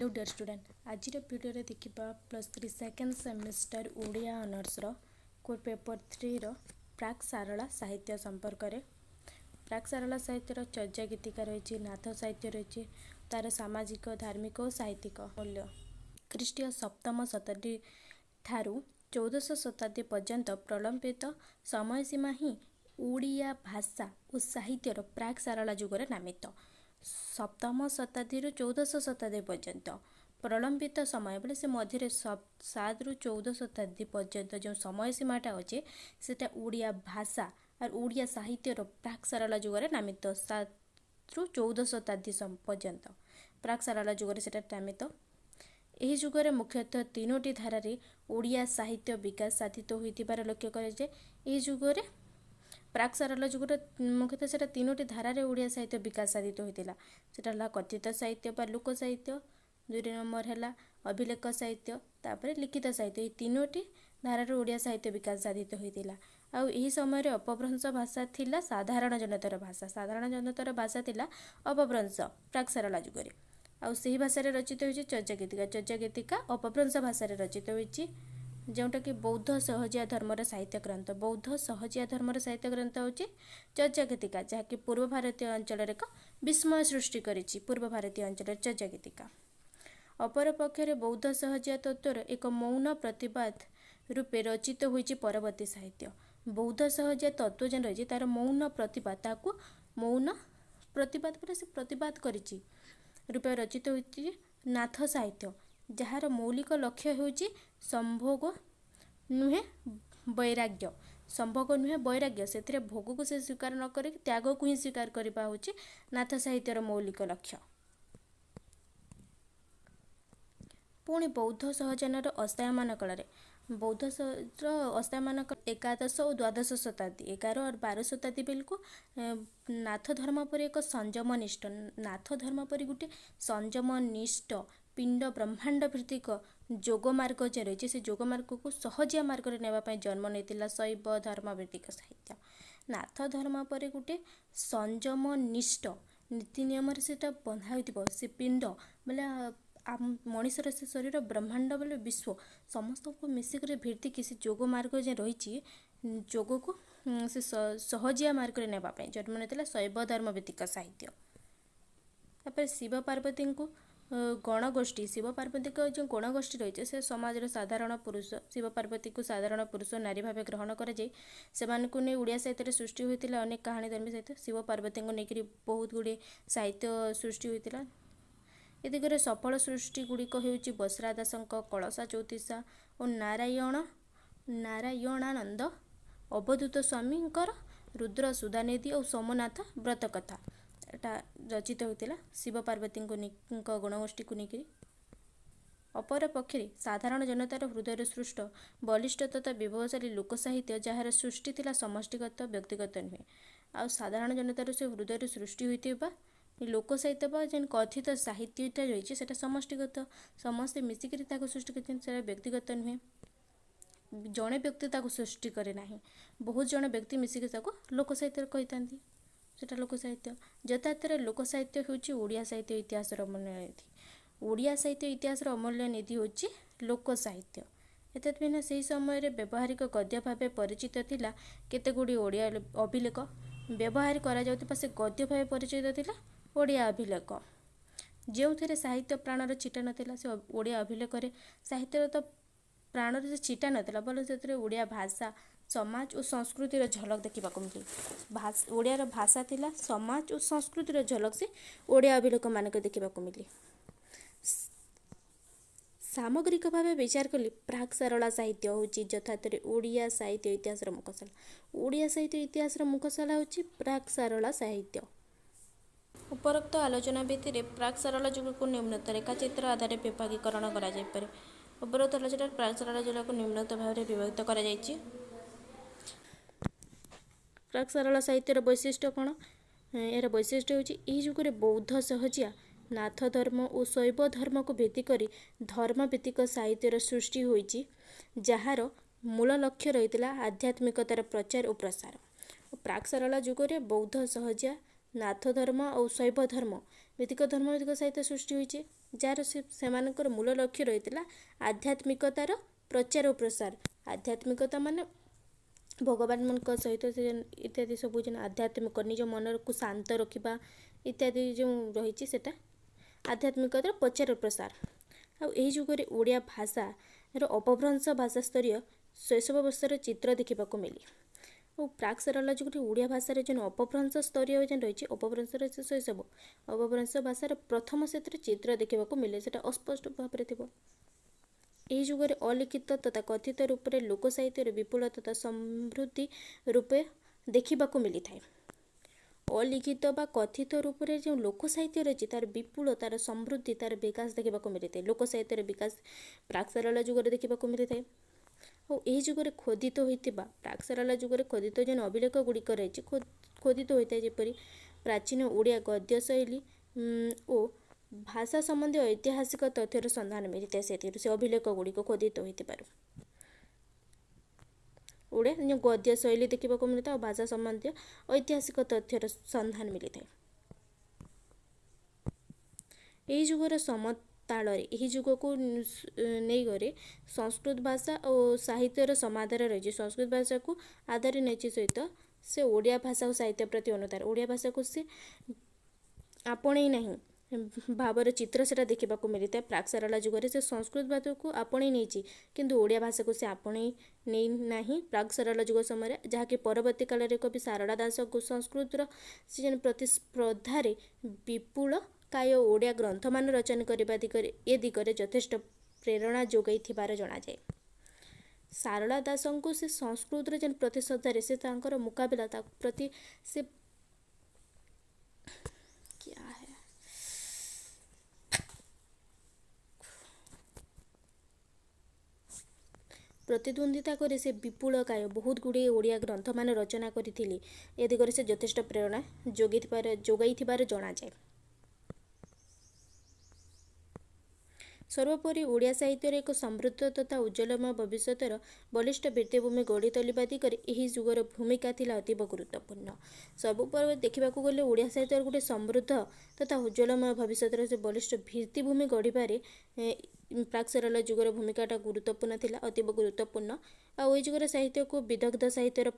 Hello dear student, आज video रे देखिबा +3 सेकेंड सेमेस्टर ओडिया ऑनर्स रो कोर पेपर 3 रो प्राक सारला साहित्य संपर्क रे। प्राक सारला साहित्य रो चर्चा गीतिका रही, नाथ साहित्य रही, तार सामाजिक धार्मिक और साहित्यिक मूल्य। ख्रीष्टीय सप्तम शताब्दी ठारू 1400 शताब्दी पर्यंत प्रलंबित समय सीमा ही ओडिया भाषा और साहित्यर प्राक सारला जुगरे नामित। सप्तम शताब्दी 1400 शताब्दी पर्यंत प्रलंबित समय बोले से मध्य 7 ରୁ 14 शताब्दी पर्यंत जो समय सीमाटा अच्छे से ओडिया भाषा और ओडिया साहित्यर प्राक सारला जुगरे नामित। 7 ରୁ 14 शताब्दी पर्यंत प्राक सारला जुगरे से नामित। यह जुगरे मुख्यतः 3टी धारा ओडिया साहित्य विकास साधित होइतिबार लक्ष्य करे। यह जुगरे प्राक सारला जुगर मुख्यतः से 3टी धारा ओडिया साहित्य विकास साधित होता है। कथित साहित्य बा लोक साहित्य, 2 नंबर है अभिलेख साहित्य, तापर लिखित साहित्य। ये 3टी धारा ओडिया साहित्य विकास साधित होता। आई समय अपभ्रंश भाषा थिला साधारण जनतार भाषा। साधारण जनतार भाषा थिला अपभ्रंश प्राक सारला जुगरे। आउ सही भाषा रचित होइछि चर्चा गीतिका। चर्चा गीतिका अपभ्रंश भाषा रचित होइछि, जोटा कि बौद्ध सहजिया धर्मर साहित्य ग्रंथ। बौद्ध सहजिया धर्मर साहित्य ग्रंथ होची चर्चा गीतिका, जहाँकि पूर्व भारतीय अंचल एक विस्मय सृष्टि करिछि। पूर्व भारतीय अंचल चर्चा गीतिका अपर पक्षरे बौद्ध सहजिया तत्वर एक मौन प्रतिवाद रूपे रचित होइछि परवर्ती साहित्य। बौद्ध सहजिया तत्व जेन रही तार मौन प्रतिवाद, ताकू मौन प्रतिवाद पर से प्रतिवाद करिछि रूपे रचित होइछि नाथ साहित्य, जार मौलिक लक्ष्य होइछि संभोग नुहे वैराग्य। संभोग नुहे वैराग्य, से भोग को से स्वीकार न कर त्याग को ही स्वीकार करबा होछि नाथ साहित्यर मौलिक लक्ष्य। पुणी बौद्ध सहजनर अस्थायमान काल बौद्ध अस्थायमान एकादश और द्वादश शताब्दी 11 और 12 शताब्दी बेलू नाथ धर्म पर एक संयमनिष्ठ, नाथ धर्म पर गोटे संयमनिष्ठ पिंड ब्रह्मांड भित्तिक जोग मार्ग जे रही से जोग मार्ग को सहजिया मार्ग ने जन्म नहीं शैव धर्म भित्तिक साहित्य। नाथ धर्म पर गोटे संयमनिष्ठ नीति नियम से बंधा हो पिंड बोले मनीषर से शरीर ब्रह्मांड बोले विश्व समस्त को मिसिक भित्तिक से जोग मार्ग जे रही जोग को से सहजिया मार्ग ने जन्म नहीं शैव धर्म भित्तिक साहित्य। तापर शिव पार्वती को गणगोष्ठी, शिव पार्वती को जो गणगोष्ठी रही से समाज साधारण पुरुष, शिव पार्वती को साधारण पुरुष नारी भाव ग्रहण कर ओडिया साहित्य सृष्टि होता अनेक कहानी धर्मी साहित्य। शिव पार्वती को लेकर बहुत गुड़े साहित्य सृष्टि होता। ए दिगरे सफल सृष्टि गुड़िक होउछि बसरा दासक कलशा चौतीसा और नारायणानंद अवधूत स्वामींकर रुद्र सुधानिधि और सोमनाथ व्रत कथा एटा रचित होता शिव पार्वती गणगोष्ठी को लेकर। अपर पक्षे साधारण जनतार हृदय सृष्ट बलिष्ठ तथा विभवशाली लोक साहित्य जार सृष्टि थिला समष्टिगत व्यक्तिगत नुहे। आ साधारण जनतार से हृदय सृष्टि होता लोक साहित्य बा जेन कथित साहित्यटा रही है समष्टिगत, समस्ते मिसिक सृष्टि कर व्यक्तिगत नुहे। जड़े व्यक्ति सृष्टि करे ना, बहुत जन व्यक्ति मिसिक लोक साहित्य कही सेटा लोक साहित्य। यथार्थ लोक साहित्य होउछि ओडिया साहित्य इतिहास अमूल्य निधि। ओडिया साहित्य इतिहास अमूल्य निधि होउछि लोक साहित्य। एतद् बिना से समय व्यावहारिक गद्य भाव परिचित थिला केते गुडी ओडिया अभिलेख। व्यवहार करा जाउतिबा से गद्य भाव परिचित थिला ओडिया अभिलेख, जो साहित्य प्राणर छिटा नथिला से ओडिया अभिलेख साहित्य तो प्राणर से छिटा नथिला बोले से ओडिया भाषा समाज और संस्कृतिर झलक देखा मिले। ओडियार भाषा थिला समाज और संस्कृतिर झलक से ओडिया अभिलेख मानक देखा मिले। सामग्रिक भाव विचार कले प्राक सारला साहित्य होची यथार्थ ओडिया साहित्य इतिहास मुखशाला। ओडिया साहित्य इतिहास मुखशाला होची प्राक सारला साहित्य। उपरोक्त आलोचना भित्तिरे प्राक सारला जुग को निम्नलिखित रेखाचित्र आधार विभागीकरण करा जाय पारे। उपरोक्त आलोचना प्राक सारला जुग को निम्नलिखित भाव में विभाजित करा जायछि। प्राक सारला साहित्यर वैशिष्ट्य कौन? यार वैशिष्ट्य होची एही जुगरे बौद्ध सहजिया नाथ धर्म और शैव धर्म को भित्ति करी धर्म भित्तिक साहित्यर सृष्टि होइछि, जार मूल लक्ष्य रहितला आध्यात्मिकतार प्रचार और प्रसार। प्राक सारला जुगरे बौद्ध सहजिया नाथ धर्म और शैव धर्म भित्तिक साहित्य सृष्टि होइछि। जार सेमानकर मूल लक्ष्य रही आध्यात्मिकतार प्रचार और प्रसार। आध्यात्मिकता माने भगवान मान सहित इत्यादि सब जेन आध्यात्मिक निज मन को शांत रखा इत्यादि जो रही सेटा आध्यात्मिकतार प्रचार और प्रसार। आई जुगरे ओडिया भाषार अपभ्रंश भाषा स्तरीय शैशव अवस्थार चित्र देखा मिले और प्राक सारला जुगरे ओडिया भाषार जो अपभ्रंश स्तरीय जेन रही अपभ्रंश शैशव अपभ्रंश भाषार प्रथम से चित्र देखा मिले से अस्पष्ट भाव में थी। यही जुगरे अलिखित तथा कथित रूप से लोक साहित्य विपुल तथा समृद्धि रूपे देखा मिली था। अलिखित बा कथित रूप से जो लोक साहित्य रही तार विपुल तार समृद्धि तार विकास देखा मिली था। लोक साहित्य विकास प्राक सारला जुगरे देखा मिली था। और यही जुगरे खोदित होता प्राक सारला जुगरे खोदित जो अभिलेख गुड़िक रही खोदित होता है जपरी प्राचीन ओडिया गद्य शैली और भाषा संबंधी ऐतिहासिक तथ्यर संधान मिलता है। से अभिलेख गुड़िक खोदित होता ओडिया जो गद्य शैली देखा मिलता है और भाषा संबंधी ऐतिहासिक तथ्यर संधान मिलता है। यही जुगर समताल यही जुग को नहीं करे संस्कृत भाषा और साहित्यर समाधान रही संस्कृत भाषा को आधार नहीं सहित से ओडिया भाषा और साहित्य प्रति अनुदार ओडिया भाषा को से आपणे नहीं भावर चित्र से देखा मिलता है। प्राक सारला जुगरे से संस्कृत भाषा को आपणे नहीं किंतु ओडिया भाषा को से आपणे नहीं नहीं प्राक सारला जुग समय जहाँकि परवर्ती काल में कवि सारला दास को संस्कृतर से प्रतिस्पर्धार विपुल काय ओडिया ग्रंथ मान रचना करने दिगरे ए दिगरे यथेष्ट प्रेरणा जोगाई जना जाए। सारला दास को से संस्कृत जेन प्रतिस्पर्धार से मुकाबला प्रति से क्या है प्रतिद्वंदिता करे से विपुल काय बहुत गुड़े ओडिया ग्रंथ मान रचना करथिले ए दिगरे से यथेष्ट प्रेरणा जोगाई जना जाए। सर्वोपरि ओडिया साहित्य एक समृद्ध तथा उज्ज्वलमय भविष्यतर बलिष्ठ भित्तिभूमि गढ़ी तोलिबा दिगरे एही जुगर भूमिका थिला अतीव गुरुत्वपूर्ण। सर्वोपरि देखा गले ओडिया साहित्य गोटे समृद्ध तथा उज्ज्वलमय भविष्यतर से बलिष्ठ भित्तिभूमि गढ़िबारे प्राक सारला जुगर भूमिकाटा गुरुत्वपूर्ण थिला अतीव गुरुत्वपूर्ण। आ ओई जुगर साहित्य को विदग्ध साहित्यर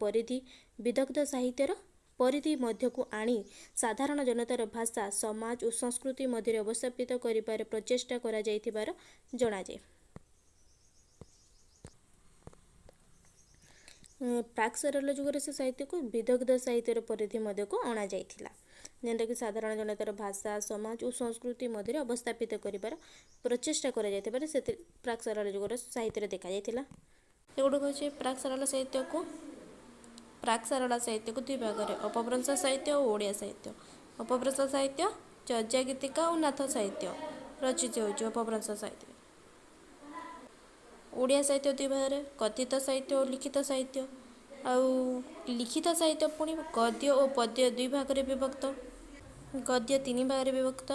परिधि मध्य को आनी साधारण जनतार भाषा समाज और संस्कृति मध्य अवस्थापित करिबार प्रचेष्टा करा जाइथिबार जणा जाय। प्राक सारला जुगर से साहित्य को विदग्ध साहित्यर परिधि मध्य को अणा जाइथिला जेनटा कि साधारण जनतार भाषा समाज और संस्कृति मध्य अवस्थापित करिबार प्रचेष्टा करा जाइथिबार से प्राक सारला जुगर साहित्य देखा जाइथिला। एगुड़ कहছে प्राक सारला साहित्य को दुई भाग में अपभ्रंश साहित्य और ओडिया साहित्य। अपभ्रंश साहित्य चर्या गीतिका और नाथ साहित्य रचित हो अपभ्रंश साहित्य। ओडिया साहित्य दुई भाग में कथित साहित्य और लिखित साहित्य। लिखित साहित्य पुणी गद्य और पद्य दुई भाग में विभक्त। गद्य तीन भाग में विभक्त।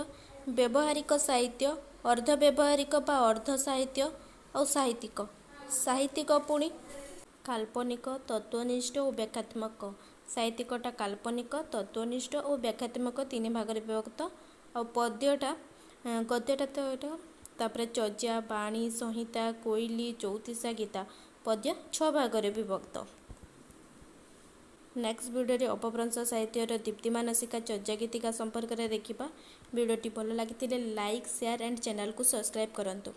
व्यवहारिक साहित्य अर्ध व्यवहारिक बा अर्ध साहित्य और साहित्यिक। साहित्यिक पुणी काल्पनिक तत्वनिष्ठ और व्याख्यात्मक। साहित्यिकटा काल्पनिक तत्वनिष्ठ और व्याख्यात्मक तीन भाग में विभक्त। और पद्यटा गद्यटा तो तापर चर्या बाणी संहिता कोइली चौतीसा गीता पद्य 6 भाग में विभक्त। नेक्स्ट वीडियो अपभ्रंश साहित्यर दीप्तिमान शिखा चर्या गीतिका संपर्क में देखा। वीडियोटी भल लगी लाइक शेयर एंड चैनल को सब्सक्राइब करंतु।